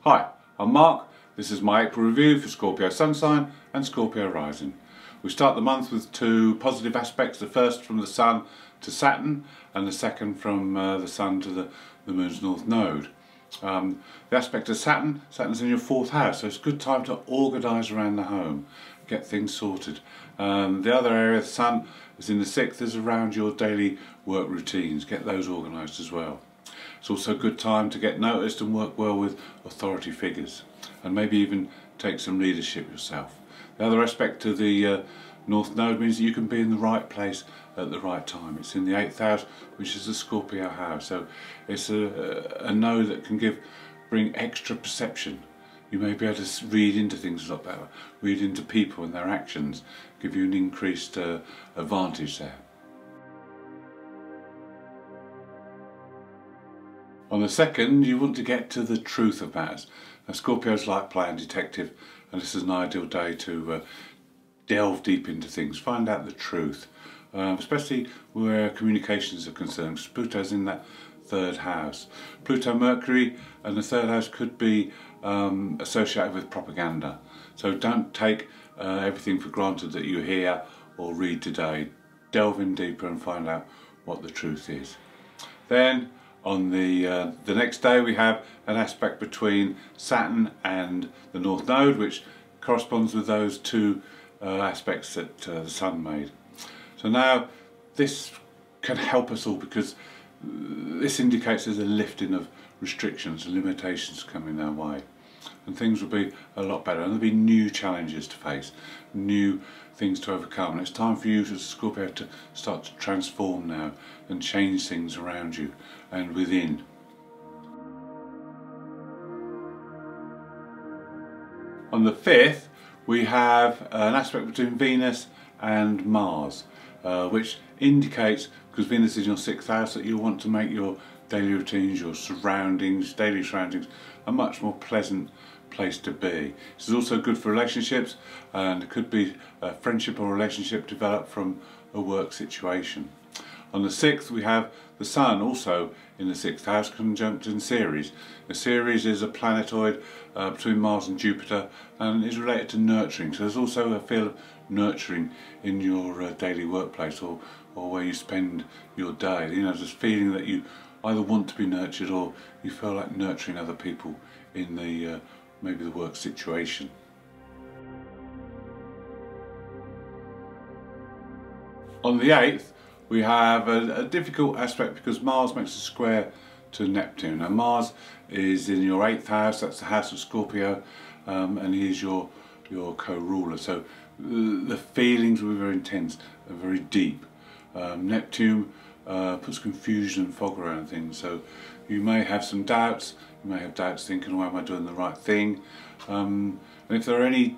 Hi, I'm Mark. This is my April review for Scorpio Sun sign and Scorpio rising. We start the month with two positive aspects, the first from the Sun to Saturn and the second from the Sun to the Moon's North Node. The aspect of Saturn's in your 4th house, so it's a good time to organise around the home, get things sorted. The other area, the Sun, is in the 6th, is around your daily work routines, get those organised as well. It's also a good time to get noticed and work well with authority figures, and maybe even take some leadership yourself. The other aspect of the North Node means that you can be in the right place at the right time. It's in the 8th house, which is the Scorpio house, so it's a node that can bring extra perception. You may be able to read into things a lot better, read into people and their actions, give you an increased advantage there. On the 2nd, you want to get to the truth of matters. Now, Scorpio's like playing detective, and this is an ideal day to delve deep into things, find out the truth, especially where communications are concerned, because Pluto's in that 3rd house. Pluto, Mercury and the 3rd house could be associated with propaganda. So don't take everything for granted that you hear or read today. Delve in deeper and find out what the truth is. Then, on the next day, we have an aspect between Saturn and the North Node, which corresponds with those two aspects that the Sun made. So now this can help us all, because this indicates there's a lifting of restrictions and limitations coming our way, and things will be a lot better, and there'll be new challenges to face, new things to overcome, and it's time for you as Scorpio to start to transform now and change things around you and within. On the 5th, we have an aspect between Venus and Mars, which indicates, because Venus is in your 6th house, that you want to make your daily routines, your surroundings, daily surroundings, a much more pleasant place to be. This is also good for relationships, and it could be a friendship or relationship developed from a work situation. On the 6th, we have the Sun also in the 6th house, conjunct in Ceres. The Ceres is a planetoid between Mars and Jupiter, and is related to nurturing. So there's also a feel of nurturing in your daily workplace, or where you spend your day. You know, this feeling that you either want to be nurtured, or you feel like nurturing other people in the maybe the work situation. On the 8th, we have a difficult aspect, because Mars makes a square to Neptune. Now, Mars is in your 8th house, that's the house of Scorpio, and he is your co-ruler. So the feelings will be very intense and very deep. Neptune puts confusion and fog around things, so you may have some doubts. You may have doubts thinking, oh, am I doing the right thing? And if there are any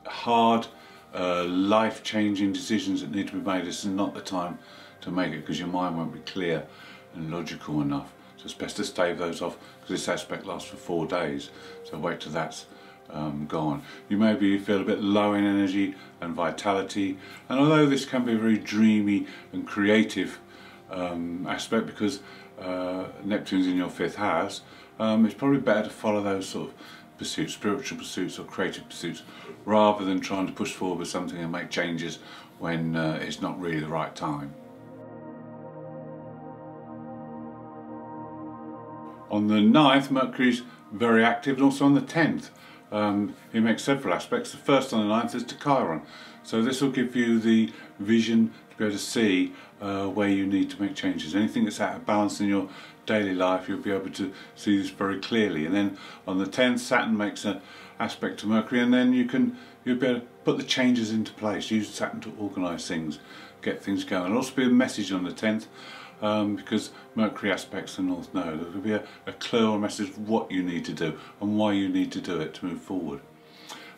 hard life-changing decisions that need to be made, this is not the time to make it, because your mind won't be clear and logical enough. So it's best to stave those off, because this aspect lasts for 4 days, so wait till that's gone. You maybe feel a bit low in energy and vitality, and although this can be a very dreamy and creative aspect, because Neptune's in your 5th house, it's probably better to follow those sort of pursuits, spiritual pursuits or creative pursuits, rather than trying to push forward with something and make changes when it's not really the right time. On the 9th, Mercury's very active, and also on the 10th. He makes several aspects. The first on the 9th is to Chiron. So this will give you the vision to be able to see where you need to make changes. Anything that's out of balance in your daily life, you'll be able to see this very clearly. And then on the 10th, Saturn makes an aspect to Mercury, and then you'll be able to put the changes into place. Use Saturn to organise things, get things going. There'll also be a message on the 10th. Because Mercury aspects the North Node, there will be a clear message of what you need to do and why you need to do it to move forward.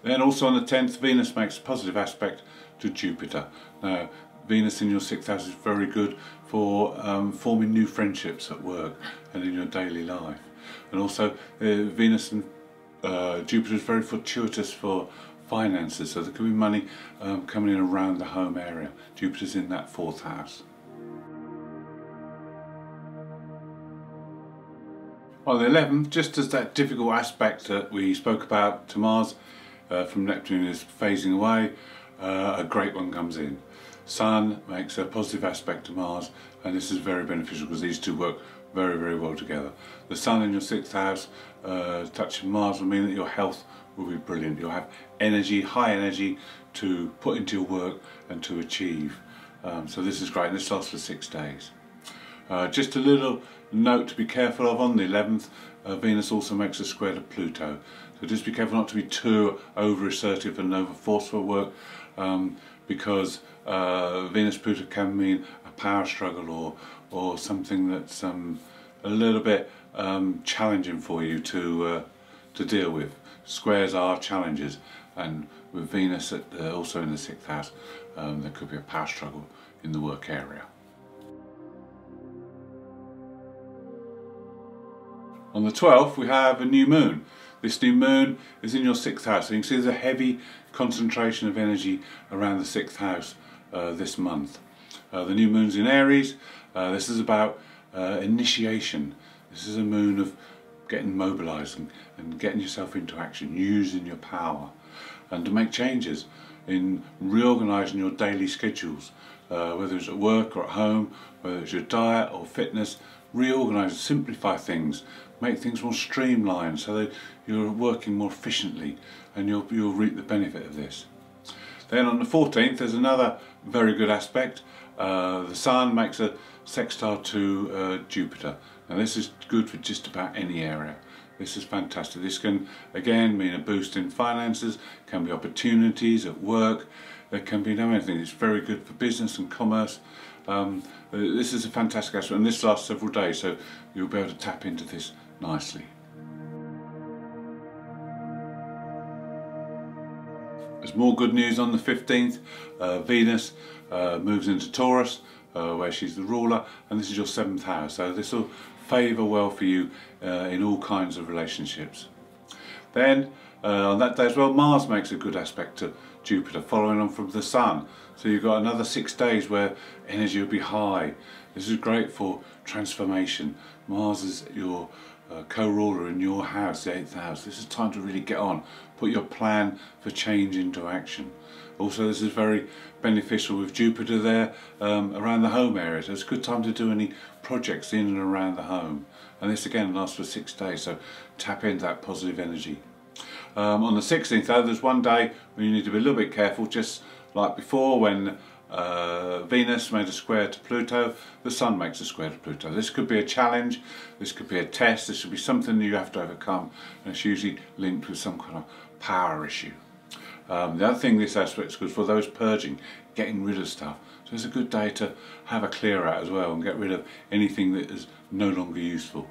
Then also on the 10th, Venus makes a positive aspect to Jupiter. Now, Venus in your 6th house is very good for forming new friendships at work and in your daily life. And also Venus and Jupiter is very fortuitous for finances, so there could be money coming in around the home area. Jupiter's in that 4th house. On the 11th, just as that difficult aspect that we spoke about to Mars from Neptune is phasing away, a great one comes in. Sun makes a positive aspect to Mars, and this is very beneficial because these two work very, very well together. The Sun in your 6th house touching Mars will mean that your health will be brilliant. You'll have energy, high energy to put into your work and to achieve. So this is great, and this lasts for 6 days. Just a little note to be careful of: on the 11th, Venus also makes a square to Pluto. So just be careful not to be too over assertive and over forceful at work, because Venus-Pluto can mean a power struggle or something that's a little bit challenging for you to deal with. Squares are challenges, and with Venus also in the 6th house, there could be a power struggle in the work area. On the 12th, we have a new moon. This new moon is in your 6th house, so you can see there's a heavy concentration of energy around the 6th house this month. The new moon's in Aries. This is about initiation. This is a moon of getting mobilised and getting yourself into action, using your power, and to make changes in reorganising your daily schedules, whether it's at work or at home, whether it's your diet or fitness. Reorganise, simplify things, make things more streamlined so that you're working more efficiently, and you'll reap the benefit of this. Then on the 14th, there's another very good aspect. The Sun makes a sextile to Jupiter. Now this is good for just about any area. This is fantastic. This can again mean a boost in finances, can be opportunities at work, there can be anything. It's very good for business and commerce. This is a fantastic aspect, and this lasts several days, so you'll be able to tap into this nicely. There's more good news on the 15th. Venus moves into Taurus, where she's the ruler, and this is your 7th house, so this will favour well for you in all kinds of relationships. Then on that day as well, Mars makes a good aspect to Jupiter, following on from the Sun. So you've got another 6 days where energy will be high. This is great for transformation. Mars is your co-ruler in your house, the 8th house. This is time to really get on, put your plan for change into action. Also, this is very beneficial with Jupiter there around the home area, so it's a good time to do any projects in and around the home. And this again lasts for 6 days, so tap into that positive energy. On the 16th though, there's one day when you need to be a little bit careful, just like before when Venus made a square to Pluto, the Sun makes a square to Pluto. This could be a challenge, this could be a test, this could be something you have to overcome, and it's usually linked with some kind of power issue. The other thing this aspect is good for those purging, getting rid of stuff. So it's a good day to have a clear out as well and get rid of anything that is no longer useful.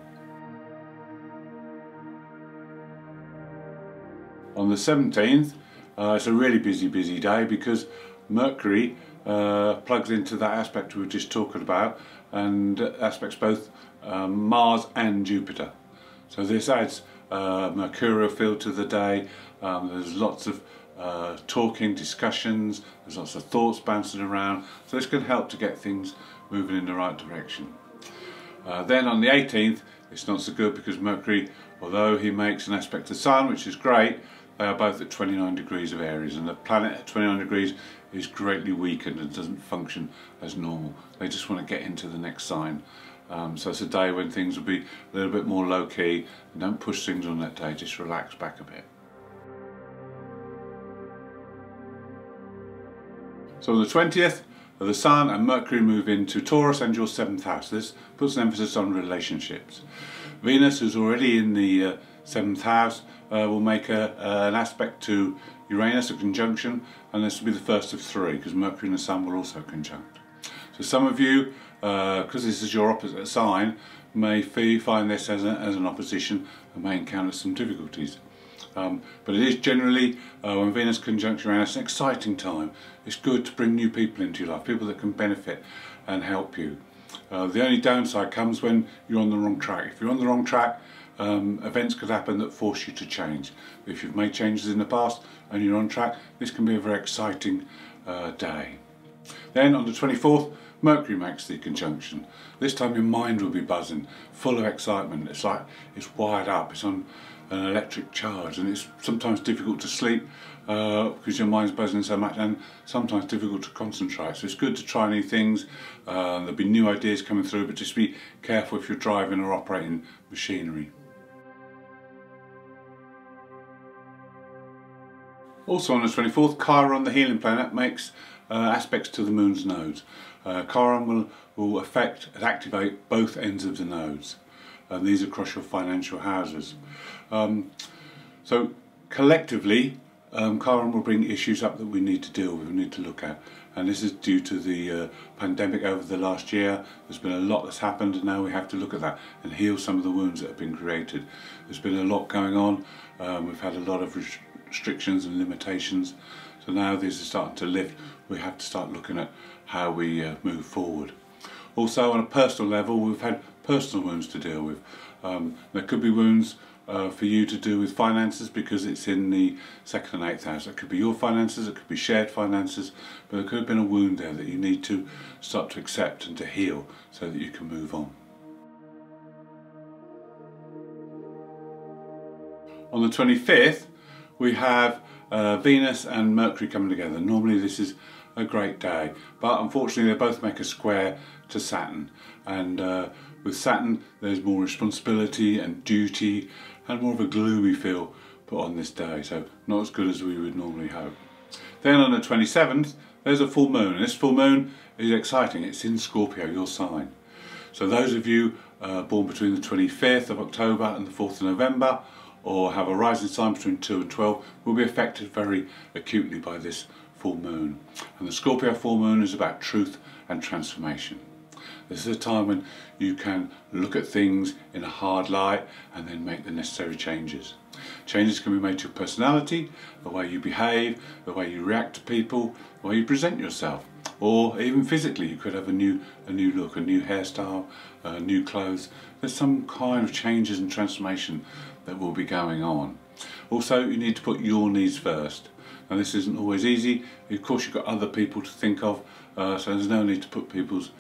On the 17th, it's a really busy day because Mercury plugs into that aspect we were just talking about, and aspects both Mars and Jupiter. So this adds a mercurial feel to the day. There's lots of talking, discussions, there's lots of thoughts bouncing around, so this can help to get things moving in the right direction. Then on the 18th, it's not so good because Mercury, although he makes an aspect to the Sun, which is great, they are both at 29 degrees of Aries, and the planet at 29 degrees is greatly weakened and doesn't function as normal. They just want to get into the next sign. So it's a day when things will be a little bit more low-key, and don't push things on that day, just relax back a bit. So on the 20th, the Sun and Mercury move into Taurus and your 7th house. This puts an emphasis on relationships. Venus, who's already in the 7th house, will make an aspect to Uranus, a conjunction, and this will be the first of 3 because Mercury and the Sun will also conjunct. So some of you, because this is your opposite sign, may find this as an opposition and may encounter some difficulties. But it is generally, when Venus conjunct Uranus, an exciting time. It's good to bring new people into your life, people that can benefit and help you. The only downside comes when you're on the wrong track. If you're on the wrong track, events could happen that force you to change. If you've made changes in the past and you're on track, this can be a very exciting day. Then on the 24th, Mercury makes the conjunction. This time your mind will be buzzing, full of excitement. It's like it's wired up, it's on an electric charge, and it's sometimes difficult to sleep because your mind's buzzing so much, and sometimes difficult to concentrate. So it's good to try new things. There'll be new ideas coming through, but just be careful if you're driving or operating machinery. Also on the 24th, Chiron, the healing planet, makes aspects to the moon's nodes. Chiron will affect and activate both ends of the nodes, and these are across your financial houses. So collectively, Chiron will bring issues up that we need to deal with, we need to look at, and this is due to the pandemic over the last year. There's been a lot that's happened, and now we have to look at that and heal some of the wounds that have been created. There's been a lot going on. We've had a lot of restrictions and limitations, so now these are starting to lift. We have to start looking at how we move forward. Also, on a personal level, we've had personal wounds to deal with. There could be wounds for you to do with finances because it's in the 2nd and 8th house. It could be your finances, it could be shared finances, but there could have been a wound there that you need to start to accept and to heal so that you can move on. On the 25th, we have Venus and Mercury coming together. Normally this is a great day, but unfortunately they both make a square to Saturn, and with Saturn there's more responsibility and duty and more of a gloomy feel put on this day, so not as good as we would normally hope. Then on the 27th there's a full moon, and this full moon is exciting. It's in Scorpio, your sign. So those of you born between the 25th of October and the 4th of November, or have a rising sign between 2 and 12, will be affected very acutely by this full moon. And the Scorpio full moon is about truth and transformation. This is a time when you can look at things in a hard light and then make the necessary changes. Changes can be made to your personality, the way you behave, the way you react to people, the way you present yourself, or even physically. You could have a new look, a new hairstyle, new clothes. There's some kind of changes and transformation that will be going on. Also, you need to put your needs first. Now this isn't always easy. Of course you've got other people to think of, so there's no need to put people's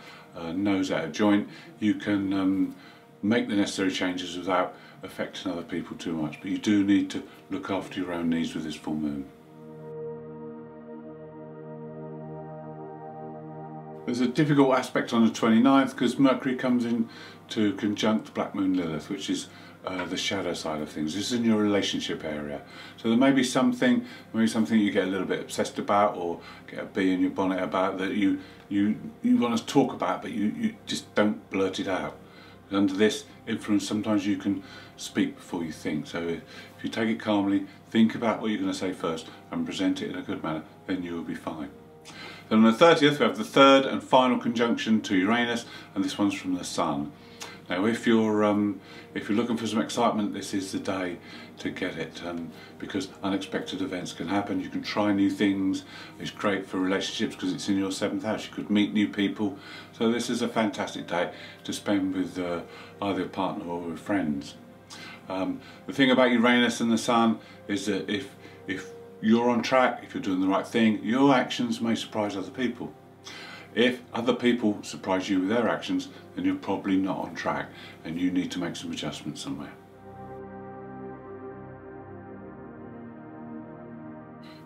nose out of joint. You can make the necessary changes without affecting other people too much, but you do need to look after your own needs with this full moon. There's a difficult aspect on the 29th because Mercury comes in to conjunct Black Moon Lilith, which is the shadow side of things. This is in your relationship area. So there may be something you get a little bit obsessed about, or get a bee in your bonnet about, that you want to talk about, but you just don't blurt it out. Under this influence, sometimes you can speak before you think. So if you take it calmly, think about what you're going to say first and present it in a good manner, then you will be fine. Then on the 30th we have the third and final conjunction to Uranus, and this one's from the Sun. Now if you're looking for some excitement, this is the day to get it, because unexpected events can happen. You can try new things. It's great for relationships because it's in your 7th house. You could meet new people. So this is a fantastic day to spend with either a partner or with friends. The thing about Uranus and the Sun is that if you're on track, if you're doing the right thing, your actions may surprise other people. If other people surprise you with their actions, then you're probably not on track and you need to make some adjustments somewhere.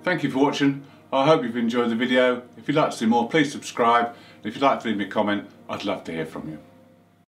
Thank you for watching. I hope you've enjoyed the video. If you'd like to see more, please subscribe. If you'd like to leave me a comment, I'd love to hear from you.